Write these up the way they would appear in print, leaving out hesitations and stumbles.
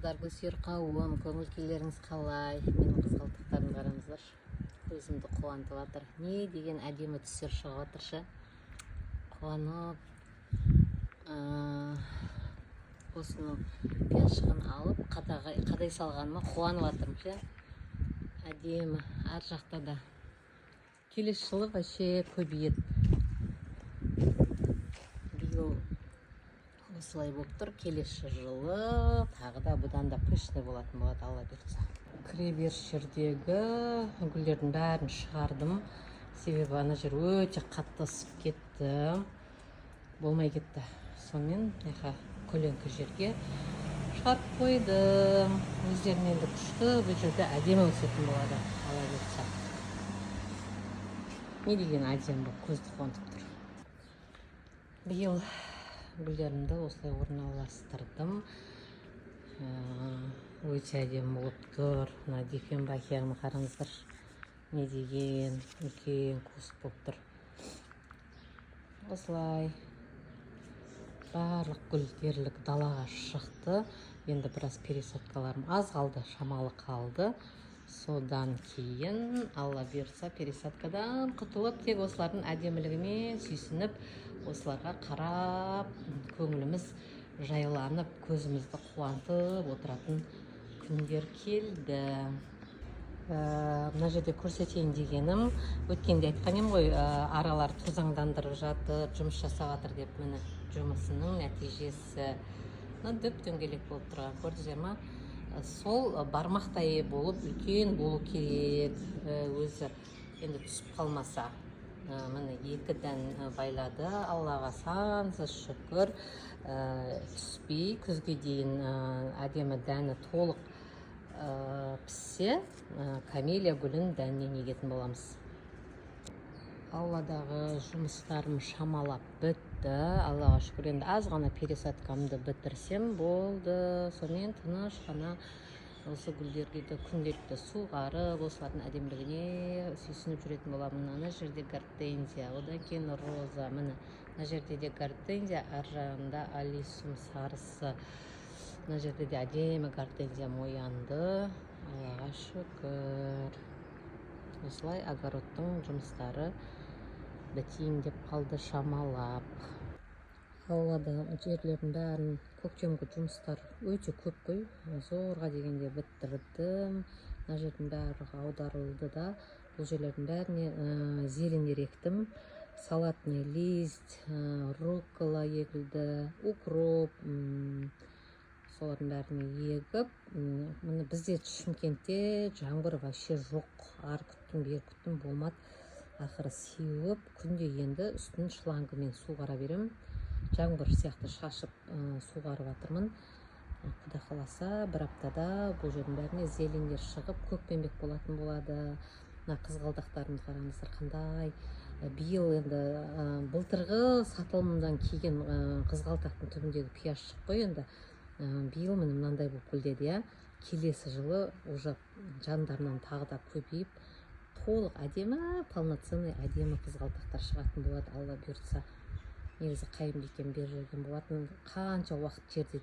армысыздар, гүлсүйер қауым, көңіл күйлеріңіз қалай? Менің қызғалдақтарымды қараңыздар, көзімді қуантып жатыр. Не деген әдемі түстер шығып жатыр ше. Қуанып, осының пиязшығын алып қадай салғаныма қуанып жатырмын ше. Әдемі, ар жақта да. Келесі жылы вообще көбейеді. Биыл осылай болып тұр. Келесі жылы тағы да бұдан да пышный болатын болады, алла бұйыртса. Кіреберіс жердегі гүлдердің бәрін шығардым. Себебі ана жер өте қатты ысып кетті. Болмай кетті. Сонымен көлеңкі жерге шығарып қойдым. Өздерінен де күшті, бұл жерде әдемі өсетін болады, алла бұйыртса. Не деген әдемі болып көзді қуантып тұр. Биыл гүлдерімді осылай орналастырдым. Өте әдемі болып тұр. Мына дүйкенбайкемді қараңыздар. Не деген үлкен куст болып тұр. Осылай барлық гүл дерлік далаға шықты. Енді біраз пересадкаларым аз қалды, шамалы қалды. Содан кейін алла бұйыртса пересадкадан құтылып, тек осылардың әдемілігімен сүйсініп, осыларға қарап, көңіліміз жайланып, көзімізді қуантып отыратын күндер келді. Мына жерде көрсетейін дегенім, өткенде айтқан едім ғой, аралар тозаңдандырып жатыр, жұмыс жасап жатыр деп, міне жұмысының нәтижесі. Дөп дөңгелек болып тұрған, көрдіңіздер ме? Сол бармақтай болып үлкен болу керек, өзі енді түсіп қалмаса. Міне екіден байлады, Аллаға сансыз шүкір. Түспей, күзге дейін әдемі дәні толық піссе, камелия гүлін дәнінен егетін боламыз. Ауладағы жұмыстарым шамалап бітті. Аллаға шүкір, енді аз ғана пересадкамды бітірсем болды. Сонымен тыныш ғана осы гүлдерге де күнделікті суғарып, осылардың әдемілігіне сүйсініп жүретін боламын. Ана жерде гортензия, одан кейін роза. Міне, ана жерде де гортензия, ар жағында алисум сарысы. Мына жерде де әдемі гортензия оянды. Аллаға шүкір. Осылай огородтың жұмыстары бітейін деп қалды шамалап. Аулада жерлердің бәрін көктемгі жұмыстар өте көп қой. Зорға дегенде біттірдім. Мына жердің бәрі аударылды да. Бұл жерлердің бәріне зелендер ектім. Салатный лист, руккола егілді, укроп. Солардың бәріне егіп. Міне бізде Шымкентте жаңбыр вообще жоқ. Ар күттім, бер күттім, болмады. Ақыры сеуіп, күнде енді үстін шлангымен суғара берем. Жаңбыр сияқты шашып суғарып жатырмын. Құда қаласа бір аптада бұл жердің бәріне зелендер шығып, көкпенбек болатын болады. Мына қызғалдақтарымды қараңыздар қандай. Биыл енді былтырғы сатылымдан кейін қызғалдақтың түбіндегі пиязшық қой енді. Биыл міне мынандай болып гүлдеді, я. Келесі жылы уже жандарынан тағы да көбейіп, толық әдемі, полноценный әдемі қызғалдақтар шығатын болады, алла бұйыртса. Негізі қайым екен бер жүрген болатын. Қанша уақыт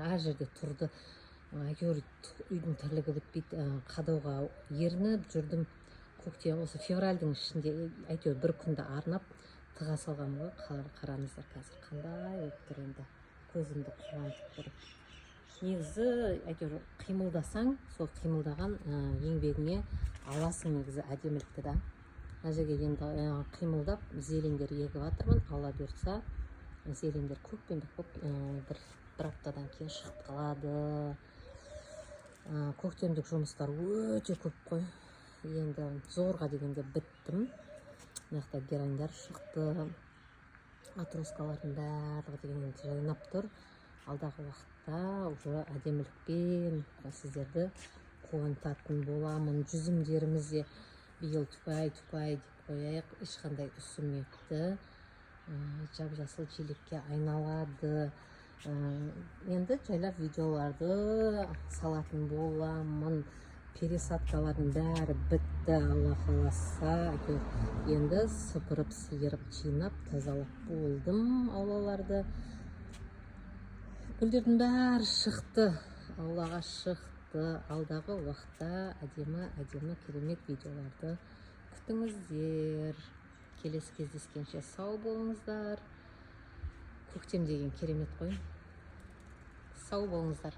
әр жерде тұрды. Әйтеуір үйдің тірлігі бітпейді. Қадауға ерініп жүрдім. Көктем осы февральдың ішінде әйтеуір бір күнді арнап тыға салған ғой. Қараңыздар қазір қандай болып тұр енді. Көзімді қуантып тұр. Негізі әйтеуір қимылдасаң, сол қимылдаған еңбегіңе аласың негізі әдемілікті да. Мына жерге енді қимылдап зелендер егіп жатырмын. Алла бұйыртса зелендер көкпенбек болып бір аптадан кейін шығып қалады. Көктемдік жұмыстар өте көп қой. Енді зорға дегенде біттім. Мына герандар шықты. Атроскалардың барлығы дегенде жайнап тұр. Алдағы уақытта уже әдемілікпен сіздерді қуантатын боламын. Жүзімдерімізде биыл тупай деп қояйық, ешқандай үсімекті, жап-жасыл желекке айналады. Енді жайлап видеоларды салатын боламын. Пересадкалардың бәрі бітті, алла қаласа. Енді сыпырып, сиырып, жинап, тазалап болдым аулаларды. Гүлдердің бәрі шықты. аулаға шықты. Алдағы уақытта әдемі керемет видеоларды күтіңіздер. Келесі кездескенше сау болыңыздар. Көктем деген керемет қой. Сау болыңыздар.